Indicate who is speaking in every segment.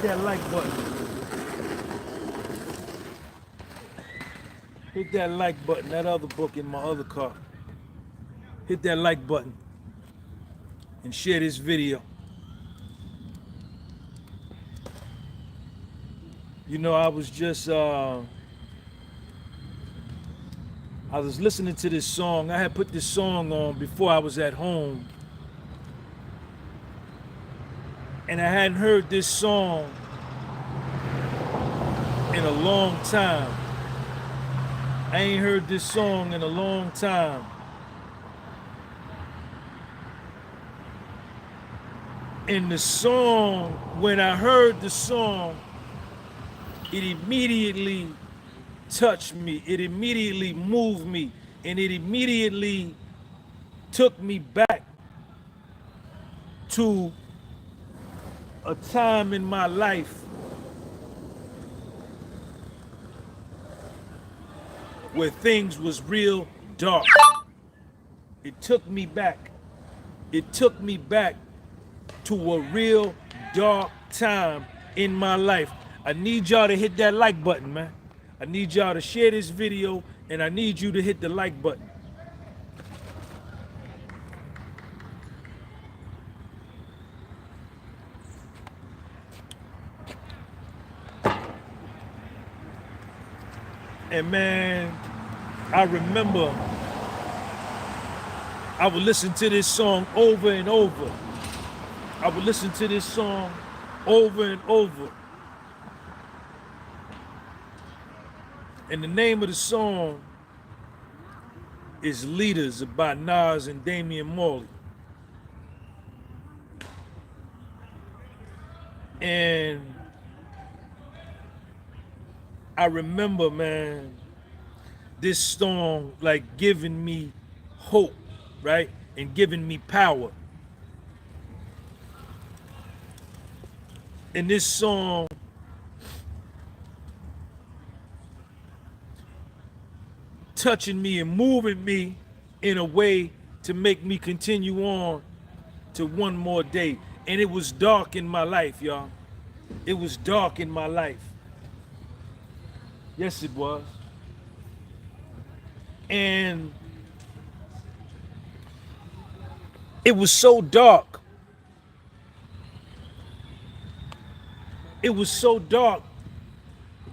Speaker 1: hit that like button. Hit that like button. That other book in my other car. Hit that like button and share this video. You know, I was listening to this song. I had put this song on before I was at home. And I hadn't heard this song in a long time. I ain't heard this song in a long time. And the song, when I heard the song, it immediately touched me. It immediately moved me. And it immediately took me back to a time in my life where things was real dark. It took me back. It took me back to a real dark time in my life. I need y'all to hit that like button, man. I need y'all to share this video, and I need you to hit the like button. And man, I remember I would listen to this song over and over. I would listen to this song over and over. And the name of the song is Leaders by Nas and Damian Marley. And I remember, man, this song like giving me hope, right? And giving me power. And this song touching me and moving me in a way to make me continue on to one more day. And it was dark in my life, y'all. It was dark in my life. Yes, it was. And it was so dark. It was so dark.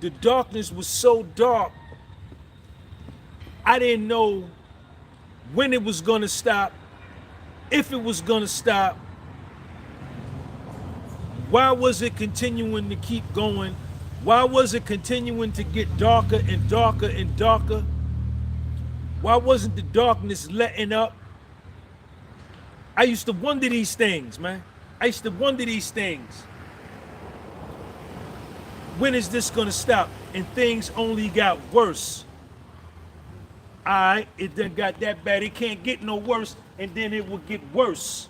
Speaker 1: The darkness was so dark. I didn't know when it was gonna stop, if it was gonna stop. Why was it continuing to keep going? Why was it continuing to get darker and darker and darker? Why wasn't the darkness letting up? I used to wonder these things, man. I used to wonder these things. When is this gonna stop? And things only got worse. It done got that bad. It can't get no worse, and then it will get worse.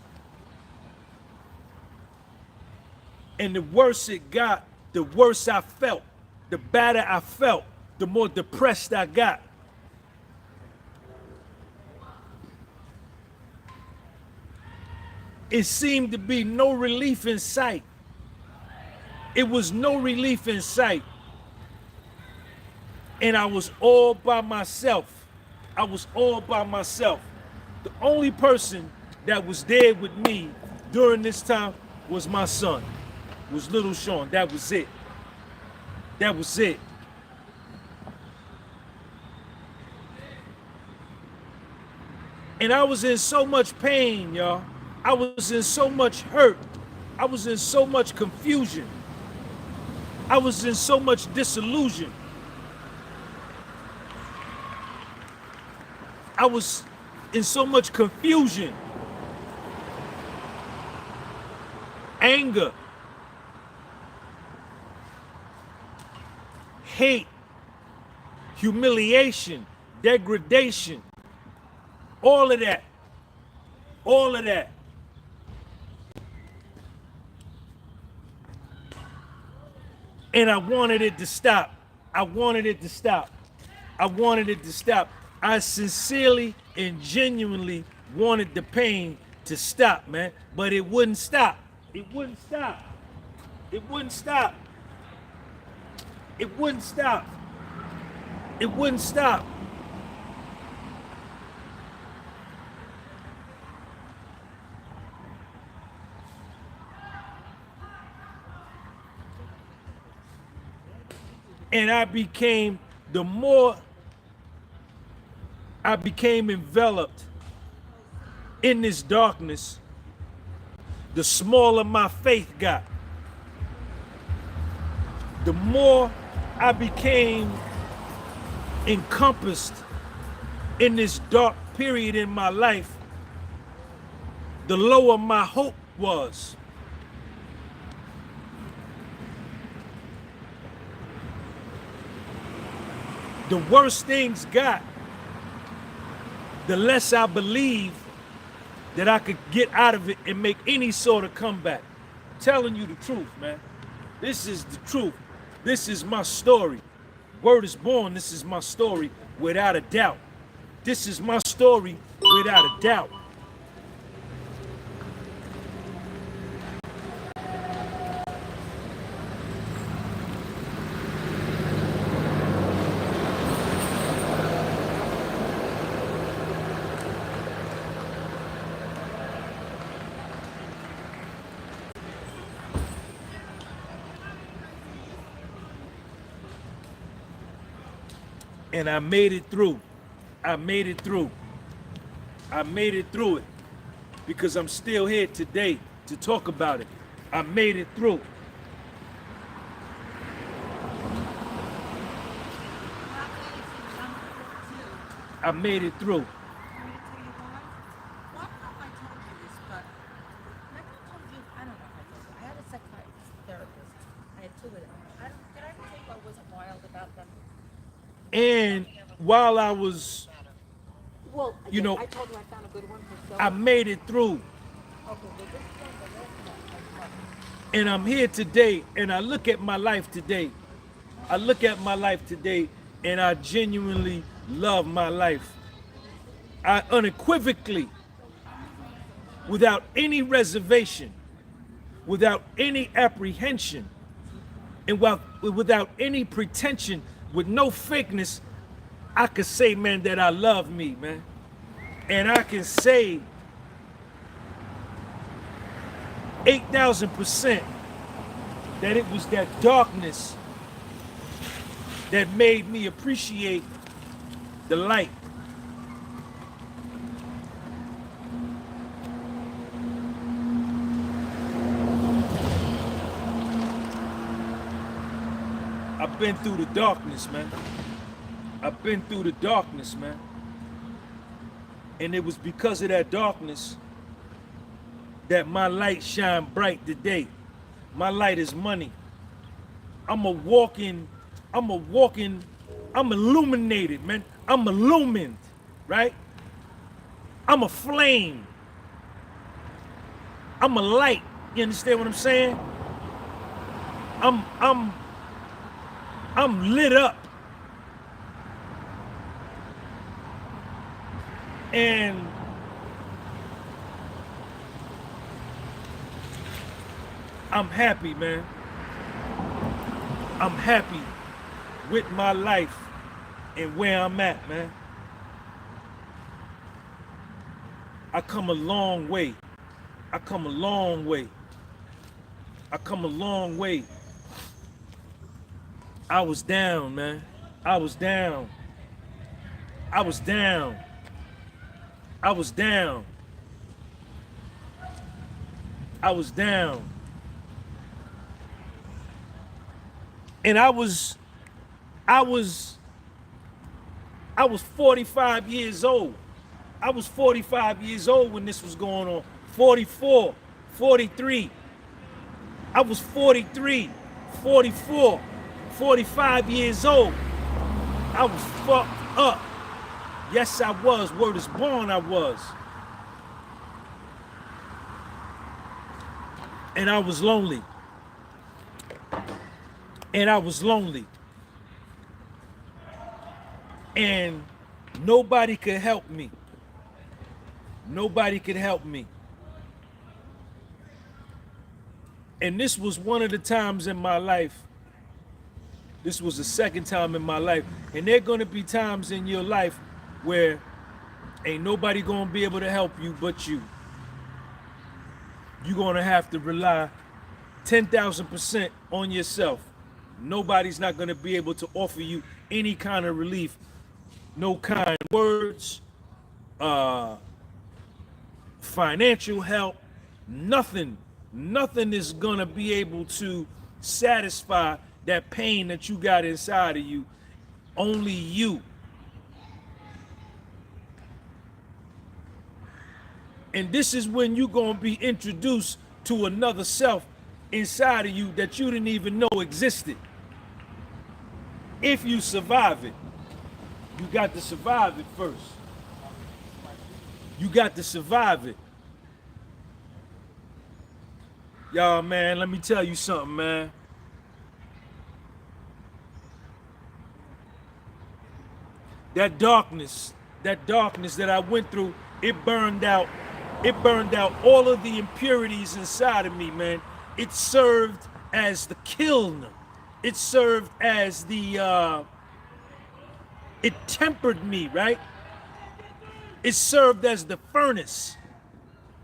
Speaker 1: And the worse it got, the worse I felt. The badder I felt, the more depressed I got. It seemed to be no relief in sight. It was no relief in sight. And I was all by myself. I was all by myself. The only person that was there with me during this time was my son, was little Sean. That was it. That was it. And I was in so much pain, y'all. I was in so much hurt. I was in so much confusion. I was in so much disillusion. I was in so much confusion, anger, hate, humiliation, degradation, all of that, all of that. And I wanted it to stop. I wanted it to stop. I wanted it to stop. I sincerely and genuinely wanted the pain to stop, man. But it wouldn't stop. It wouldn't stop. It wouldn't stop. It wouldn't stop. It wouldn't stop. And the more I became enveloped in this darkness, the smaller my faith got. The more I became encompassed in this dark period in my life, the lower my hope was. The worse things got, the less I believed that I could get out of it and make any sort of comeback. I'm telling you the truth, man. This is the truth. This is my story. Word is born. This is my story without a doubt. This is my story without a doubt. And I made it through. I made it through. I made it through it because I'm still here today to talk about it. I made it through. I made it through. And while I was, you know, I made it through. And I'm here today, and I look at my life today. I look at my life today, and I genuinely love my life. I unequivocally, without any reservation, without any apprehension, and without any pretension, with no fakeness, I could say, man, that I love me, man. And I can say 8,000% that it was that darkness that made me appreciate the light. I've been through the darkness, man. I've been through the darkness, man. And it was because of that darkness that my light shined bright today. My light is money. I'm illuminated, man. I'm illumined, right? I'm a flame. I'm a light. You understand what I'm saying? I'm lit up. And I'm happy, man. I'm happy with my life and where I'm at, man. I come a long way. I come a long way. I come a long way. I was down, man. I was down. I was down. I was down. I was down. And I was 45 years old. I was 45 years old when this was going on. 44, 43. I was 43, 44, 45 years old. I was fucked up. Yes, I was. Word is born, I was. And I was lonely. And I was lonely. And nobody could help me. Nobody could help me. And this was one of the times in my life. This was the second time in my life. And there are going to be times in your life where ain't nobody going to be able to help you but you. You're going to have to rely 10,000% on yourself. Nobody's not going to be able to offer you any kind of relief. No kind words, financial help, nothing. Nothing is going to be able to satisfy that pain that you got inside of you. Only you. And this is when you're going to be introduced to another self inside of you that you didn't even know existed. If you survive it, you got to survive it first. You got to survive it. Y'all, man, let me tell you something, man. That darkness that I went through, it burned out all of the impurities inside of me, man. It served as the kiln. It served as the, it tempered me, right? It served as the furnace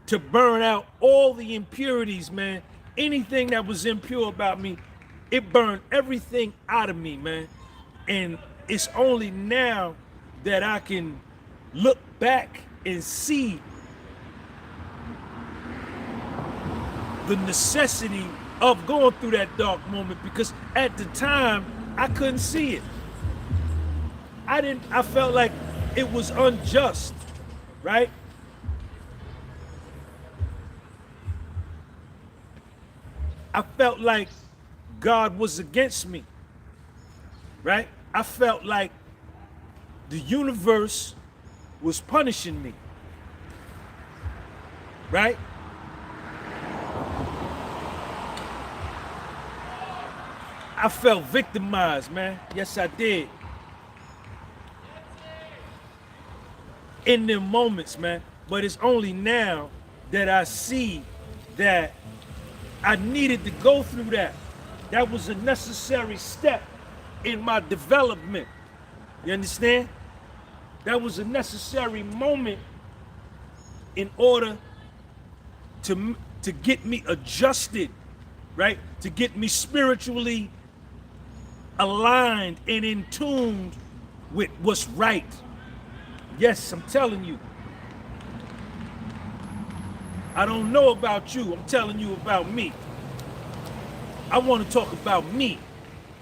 Speaker 1: to burn out all the impurities, man. Anything that was impure about me, it burned everything out of me, man. And it's only now that I can look back and see the necessity of going through that dark moment, because at the time I couldn't see it. I felt like it was unjust, right? I felt like God was against me, right? I felt like the universe was punishing me, right? I felt victimized, man. Yes, I did. In them moments, man. But it's only now that I see that I needed to go through that. That was a necessary step in my development. You understand? That was a necessary moment in order to get me adjusted, right? To get me spiritually aligned and in tune with what's right. Yes, I'm telling you. I don't know about you. I'm telling you about me. I want to talk about me.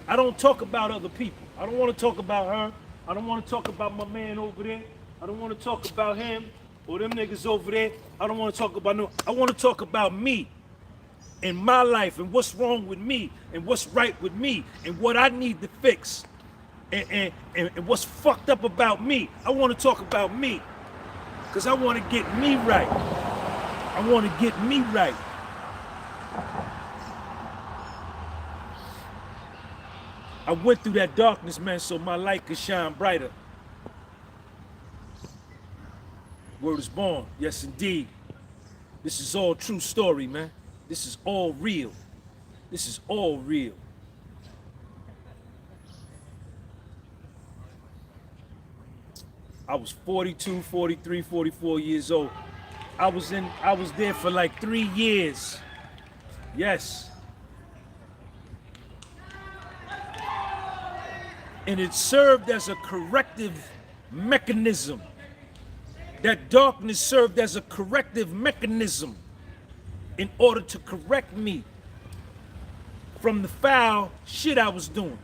Speaker 1: I don't talk about other people. I don't want to talk about her. I don't want to talk about my man over there. I don't want to talk about him or them niggas over there. I don't want to talk about no. I want to talk about me and my life and what's wrong with me and what's right with me and what I need to fix and what's fucked up about me. I want to talk about me because I want to get me right. I want to get me right. I went through that darkness, man, so my light could shine brighter. Word is born. Yes, indeed. This is all true story, man. This is all real. This is all real. I was 42, 43, 44 years old. I was there for like 3 years. Yes. And it served as a corrective mechanism. That darkness served as a corrective mechanism in order to correct me from the foul shit I was doing,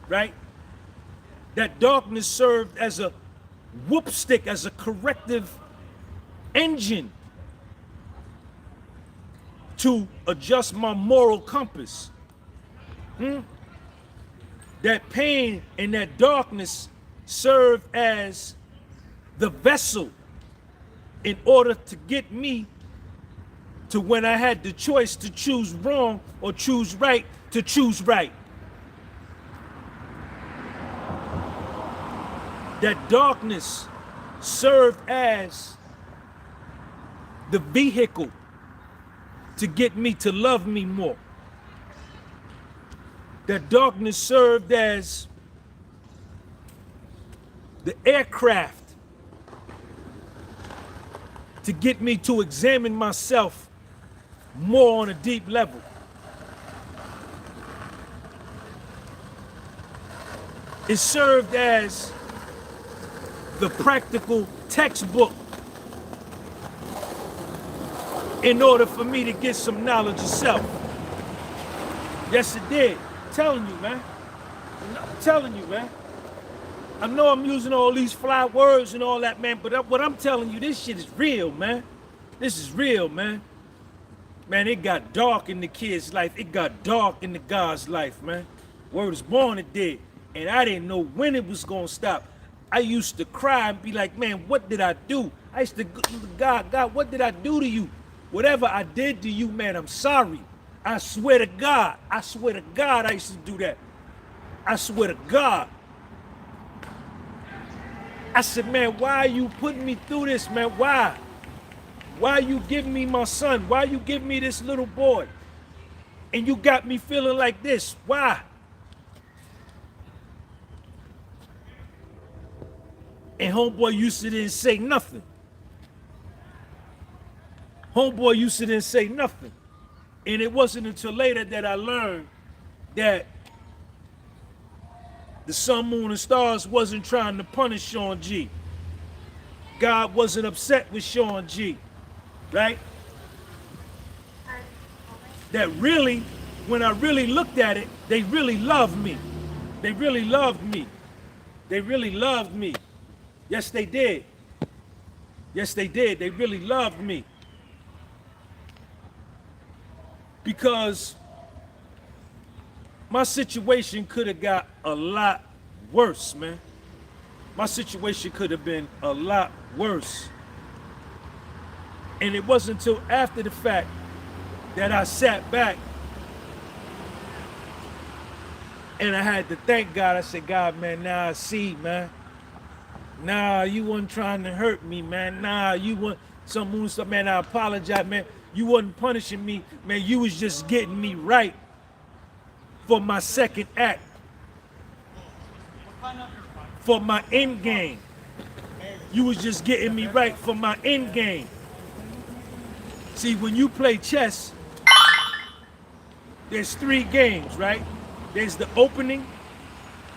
Speaker 1: right? That darkness served as a whoopstick, as a corrective engine to adjust my moral compass. That pain and that darkness served as the vessel in order to get me to when I had the choice to choose wrong or choose right, to choose right. That darkness served as the vehicle to get me to love me more. That darkness served as the aircraft to get me to examine myself more on a deep level. It served as the practical textbook in order for me to get some knowledge of self. Yes, it did. I'm telling you, man. I'm telling you, man. I know I'm using all these fly words and all that, man, but what I'm telling you, this shit is real, man. This is real, man. Man, it got dark in the kid's life. It got dark in the guy's life, man. Word was born, it did. And I didn't know when it was gonna stop. I used to cry and be like, man, what did I do? I used to, God, what did I do to you? Whatever I did to you, man, I'm sorry. I swear to God, I used to do that. I swear to God. I said, man, why are you putting me through this, man? Why? Why you giving me my son? Why you giving me this little boy? And you got me feeling like this. Why? And homeboy used to didn't say nothing. Homeboy used to didn't say nothing. And it wasn't until later that I learned that the sun, moon, and stars wasn't trying to punish Sean G. God wasn't upset with Sean G, right? That really, when I really looked at it, they really loved me. They really loved me. They really loved me. Yes, they did. Yes, they did. They really loved me. Because my situation could have got a lot worse, man. My situation could have been a lot worse. And it wasn't until after the fact that I sat back and I had to thank God. I said, God, man, now I see, man. Nah, you wasn't trying to hurt me, man. Nah, you wasn't some moon stuff, man. I apologize, man. You wasn't punishing me, man. You was just getting me right for my second act, for my end game. You was just getting me right for my end game. See, when you play chess, there's 3 games, right? There's the opening,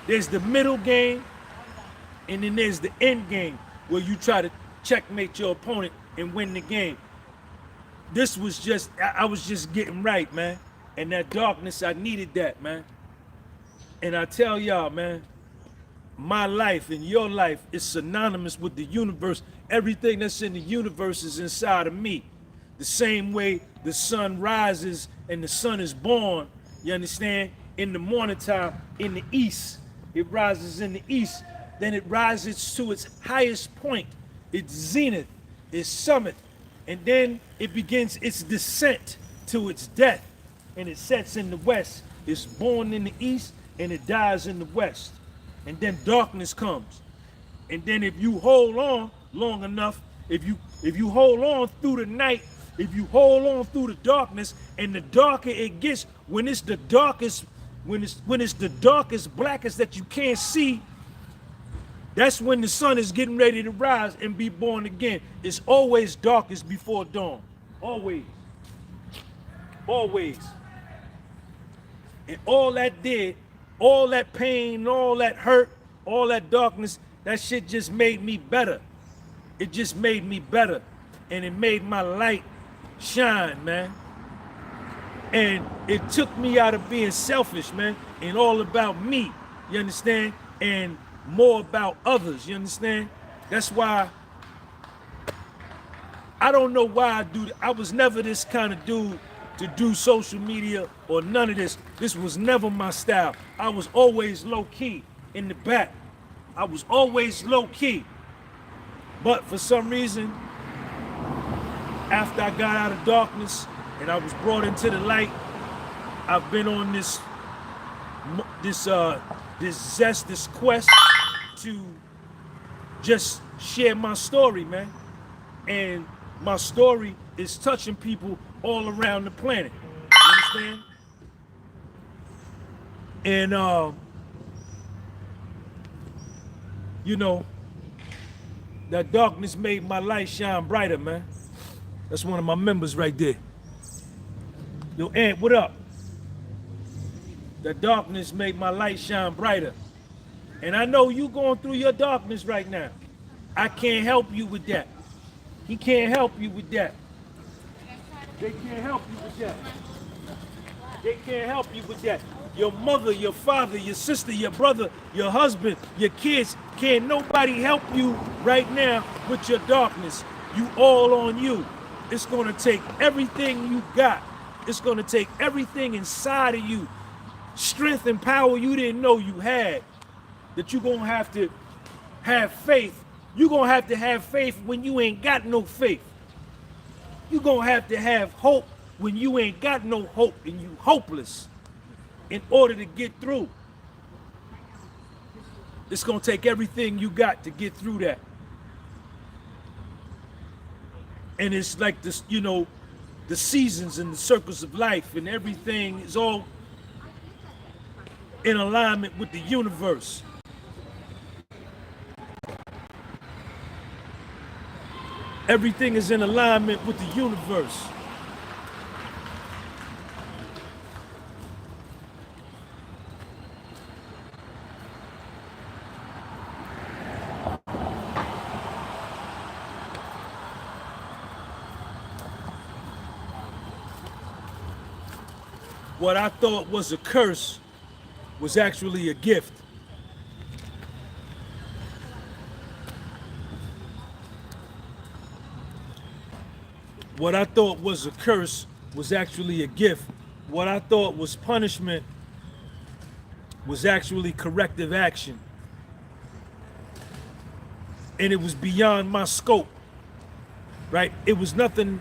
Speaker 1: there's the middle game, and then there's the end game where you try to checkmate your opponent and win the game. This was just, I was just getting right, man. And that darkness, I needed that, man. And I tell y'all, man, my life and your life is synonymous with the universe. Everything that's in the universe is inside of me. The same way the sun rises and the sun is born, you understand? In the morning time, in the east, it rises in the east. Then it rises to its highest point, its zenith, its summit. And then it begins its descent to its death. And it sets in the west. It's born in the east and it dies in the west. And then darkness comes. And then if you hold on long enough, if you hold on through the night, if you hold on through the darkness, and the darker it gets, when it's the darkest, when it's the darkest, blackest that you can't see, that's when the sun is getting ready to rise and be born again. It's always darkest before dawn. Always. Always. And all that did, all that pain, all that hurt, all that darkness, that shit just made me better. It just made me better. And it made my light shine, man. And it took me out of being selfish, man, and all about me, you understand? And more about others, you understand? That's why I don't know why I do that. I was never this kind of dude to do social media or none of this. This was never my style. I was always low key in the back. I was always low key. But for some reason, after I got out of darkness and I was brought into the light, I've been on this zest, this quest to just share my story, man. And my story is touching people all around the planet. You understand? And you know, that darkness made my light shine brighter, man. That's one of my members right there. Yo, Ant, what up? That darkness made my light shine brighter. And I know you going through your darkness right now. I can't help you with that. He can't help you with that. They can't help you with that. They can't help you with that. Your mother, your father, your sister, your brother, your husband, your kids, can't nobody help you right now with your darkness. You all on you. It's gonna take everything you got. It's gonna take everything inside of you. Strength and power you didn't know you had. That you're gonna have to have faith. You're gonna have to have faith when you ain't got no faith. You're gonna have to have hope when you ain't got no hope and you hopeless in order to get through. It's gonna take everything you got to get through that. And it's like this, you know, the seasons and the circles of life and everything is all in alignment with the universe. Everything is in alignment with the universe. What I thought was a curse was actually a gift. What I thought was a curse was actually a gift. What I thought was punishment was actually corrective action. And it was beyond my scope, right? It was nothing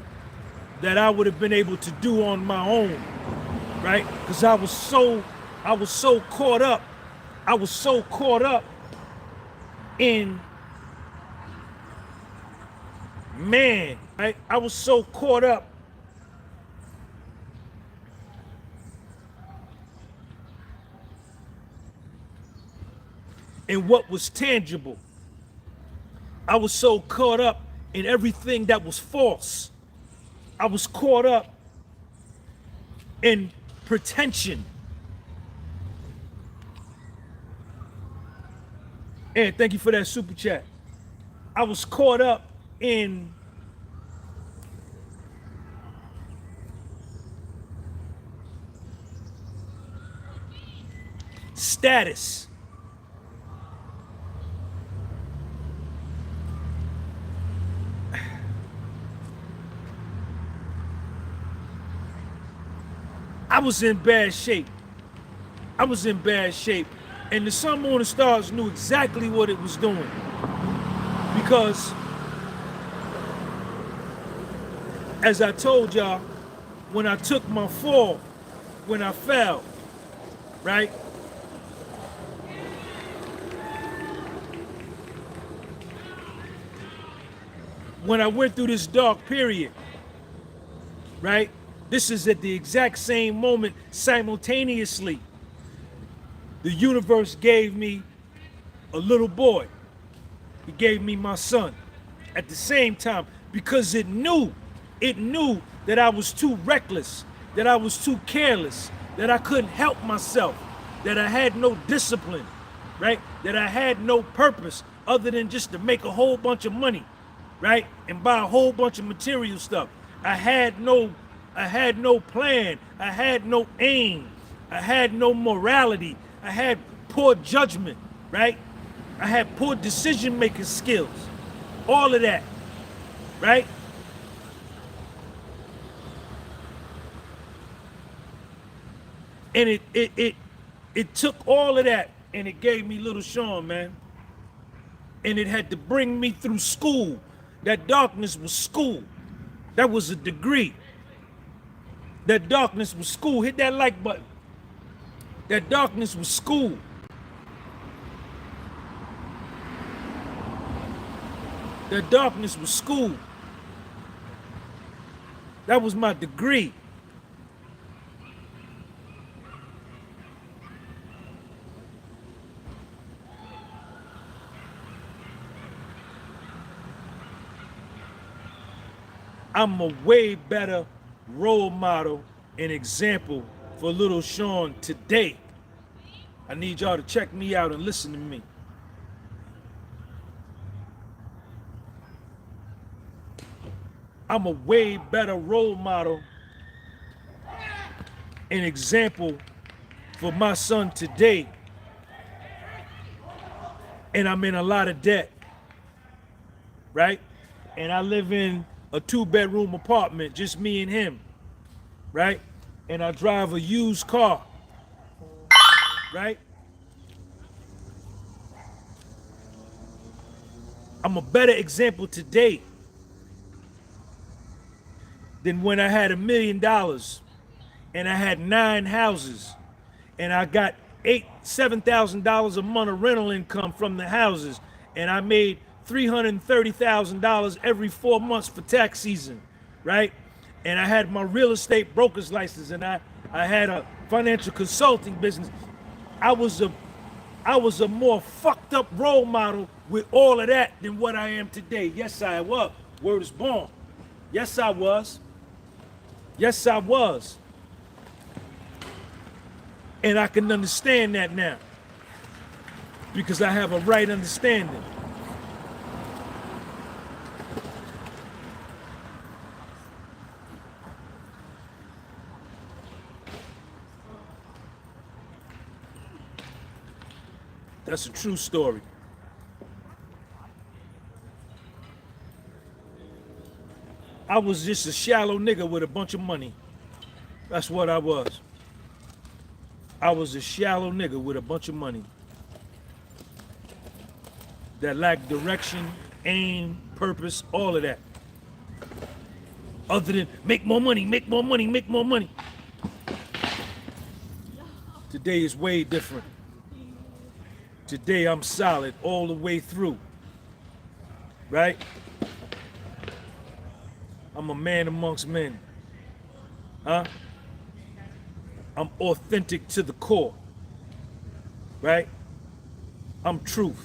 Speaker 1: that I would have been able to do on my own, right? Because I was so caught up. I was so caught up in man, right? I was so caught up in what was tangible. I was so caught up in everything that was false. I was caught up in pretension. And thank you for that super chat. I was caught up in status. I was in bad shape. I was in bad shape. And the sun, moon, and stars knew exactly what it was doing. Because, as I told y'all, when I took my fall, when I fell, right? When I went through this dark period, right? This is at the exact same moment, simultaneously. The universe gave me a little boy. He gave me my son at the same time because it knew that I was too reckless, that I was too careless, that I couldn't help myself, that I had no discipline, right? That I had no purpose other than just to make a whole bunch of money, right? And buy a whole bunch of material stuff. I had no plan. I had no aim. I had no morality. I had poor judgment, right? I had poor decision-making skills. All of that, right? And it took all of that and it gave me little Sean, man. And it had to bring me through school. That darkness was school. That was a degree. That darkness was school. Hit that like button. That darkness was school. That darkness was school. That was my degree. I'm a way better role model and example for little Sean today. I need y'all to check me out and listen to me. I'm a way better role model and example for my son today. And I'm in a lot of debt, right? And I live in a 2-bedroom apartment, just me and him, right? And I drive a used car, right? I'm a better example today than when I had $1 million and I had 9 houses and I got $7,000 a month of rental income from the houses, and I made $330,000 every 4 months for tax season, right? And I had my real estate broker's license, and I had a financial consulting business. I was a more fucked up role model with all of that than what I am today. Yes, I was. Word is born. Yes, I was. Yes, I was. And I can understand that now because I have a right understanding. That's a true story. I was just a shallow nigga with a bunch of money. That's what I was. I was a shallow nigga with a bunch of money that lacked direction, aim, purpose, all of that. Other than make more money, make more money, make more money. Today is way different. Today I'm solid all the way through, right? I'm a man amongst men, huh? I'm authentic to the core, right? I'm truth.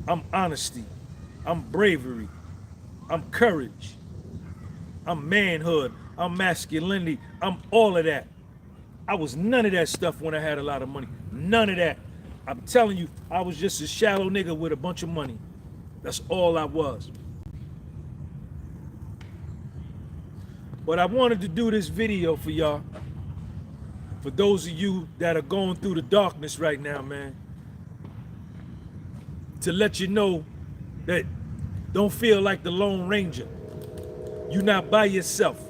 Speaker 1: I'm honesty. I'm bravery. I'm courage. I'm manhood. I'm masculinity. I'm all of that. I was none of that stuff when I had a lot of money. None of that. I'm telling you, I was just a shallow nigga with a bunch of money. That's all I was. But I wanted to do this video for y'all. For those of you that are going through the darkness right now, man. To let you know that don't feel like the Lone Ranger. You're not by yourself.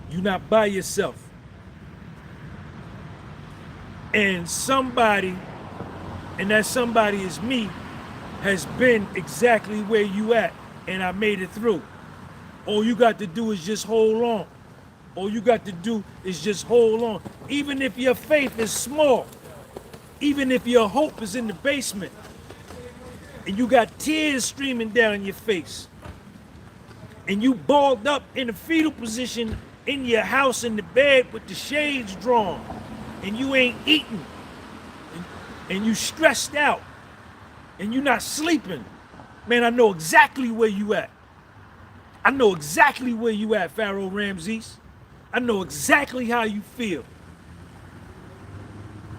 Speaker 1: You're not by yourself. And somebody, and that somebody is me, has been exactly where you at, and I made it through. All you got to do is just hold on. All you got to do is just hold on. Even if your faith is small, even if your hope is in the basement, and you got tears streaming down your face, and you balled up in a fetal position in your house in the bed with the shades drawn, and you ain't eating, and you stressed out, and you not sleeping, man, I know exactly where you at. I know exactly where you at, Pharaoh Ramses. I know exactly how you feel.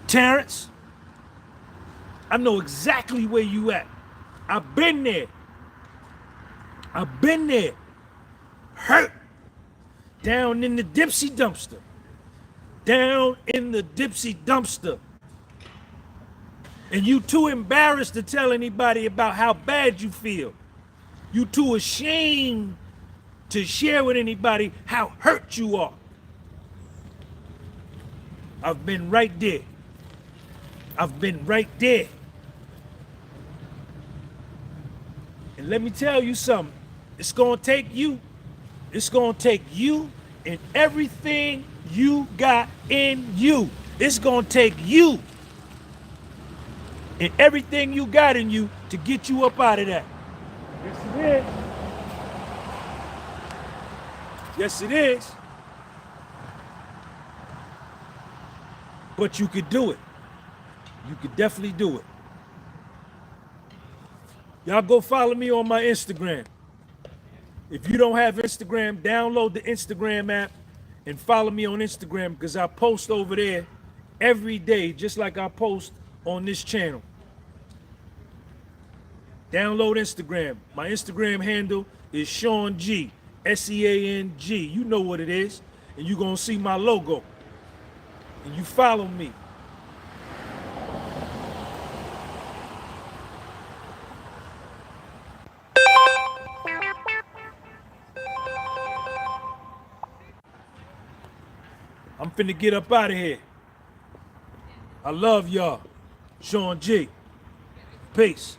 Speaker 1: Terrence, I know exactly where you at. I've been there. I've been there. Hurt. Down in the Dipsy dumpster. Down in the Dipsy dumpster. And you too embarrassed to tell anybody about how bad you feel. You too ashamed to share with anybody how hurt you are. I've been right there. I've been right there. And let me tell you something. It's gonna take you. It's gonna take you and everything you got in you. It's gonna take you and everything you got in you to get you up out of that. Yes, it is. Yes, it is. But you could do it. You could definitely do it. Y'all go follow me on my Instagram. If you don't have Instagram, download the Instagram app and follow me on Instagram because I post over there every day, just like I post on this channel. Download Instagram. My Instagram handle is Sean G, S-E-A-N-G. You know what it is. And you're going to see my logo. And you follow me. I'm finna get up out of here. I love y'all. Sean G. Peace.